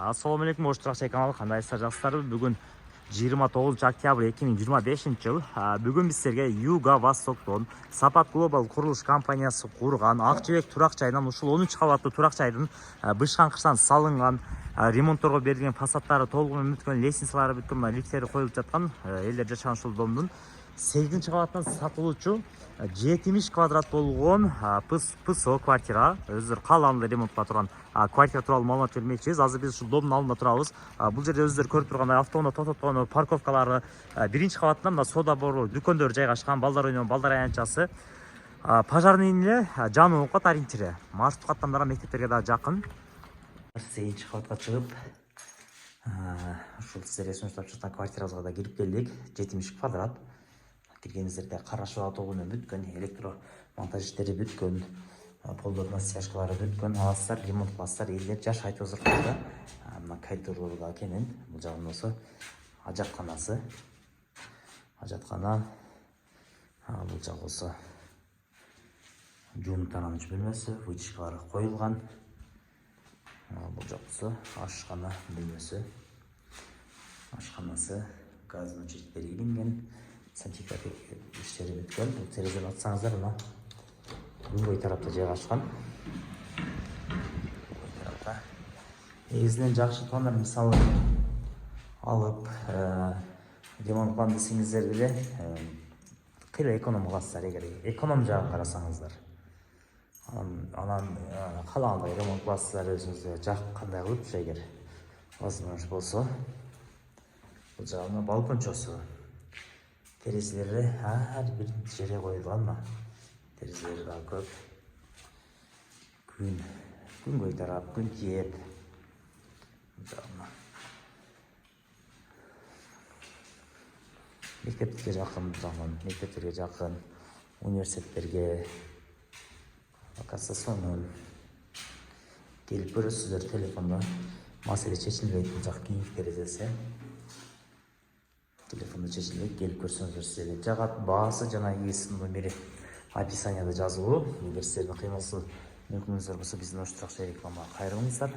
Assalamu alaikum, Oşturakçay kanalı kandayсыздар жакшылар. Бүгүн 29 октябрь 2025 жыл. Бүгүн биз силерге Юга Востоктон Сапат Глобал курулуш компаниясы курган Ак Жебек турак жайынан ушул 13 кабаттуу турак жайдын бышкан кыштан салынган, ремонтторго берилген фасадтары толугу бүткөн, лестницалары бүткөн, лифттери коюлуп жаткан элдер жашаган ушул домдун 8 кабаттан сатылуучу 70 квадрат болгон ПСО квартира. Өздөрү каалаанды ремонтка турган квартира тууралуу маалымат бермекчибиз. Азыр биз ушул домдун алдында турабыз. Бул жерде өздөрү көрүп тургандай автоунаа тототкон парковкалары, биринчи кабатында мына соода бору дүкөндөр жайгашкан, балдар ойногон балдар аянтчасы, пожарный эле жаңы оокат ориентири. Маршрут каттамдарга, мектептерге да жакын. 8 кабатка чыгып, ушул силерге сунуштап жаткан квартирабызга да кирип келдик. 70 квадрат. Киргенизерде карашып атылган бүткөн, электро монтаж иштери бүткөн, полдордун стяжкалары бүткөн, аласыздар, ремонт кыласыздар, элдер жашайт озурканда. Мына коридорго кенен, бул жагын болсо ажатканасы. Ажаткана, бул жак болсо жуунуп тарамыч бөлмөсү, вытяжкалары коюлган. Бул жак болсо ашкана бөлмөсү. Ашканасы, газдын чечтери илинген. Сантехник иштери бүткөн. Бул терезени ачсаңыздар, мына күнгөй тарапта жайгашкан. Негизинен жакшы пландар мисалы алып ремонт план десеңиздер деле кыйла эконом кыласыздар. Эгер эконом жагын карасаңыздар, анан каалагандай ремонт кыласыздар, өзүңүзгө жаккандай кылып, эгер возможность болсо. Бул жагына балкончосу, терезелери ар бир жерге коюлган. Терезелери да көп. Күнгөй тарап, күн тиеп. Мектептерге жакын, мектептерге жакын, университеттерге, кассационун келип көрөсүздөр. Телефондо маселе чечилбейт, бул жак кийинки терезеси. Телефонда чечилбейт, келип көрсөңүздөр силерге жагат. Баасы жана ээсинин номери описанияда жазылуу. Эгер силердин кыймылсыз мүмкүнүңүздөр болсо, биздин Оштуракчай рекламага кайрылыңыздар.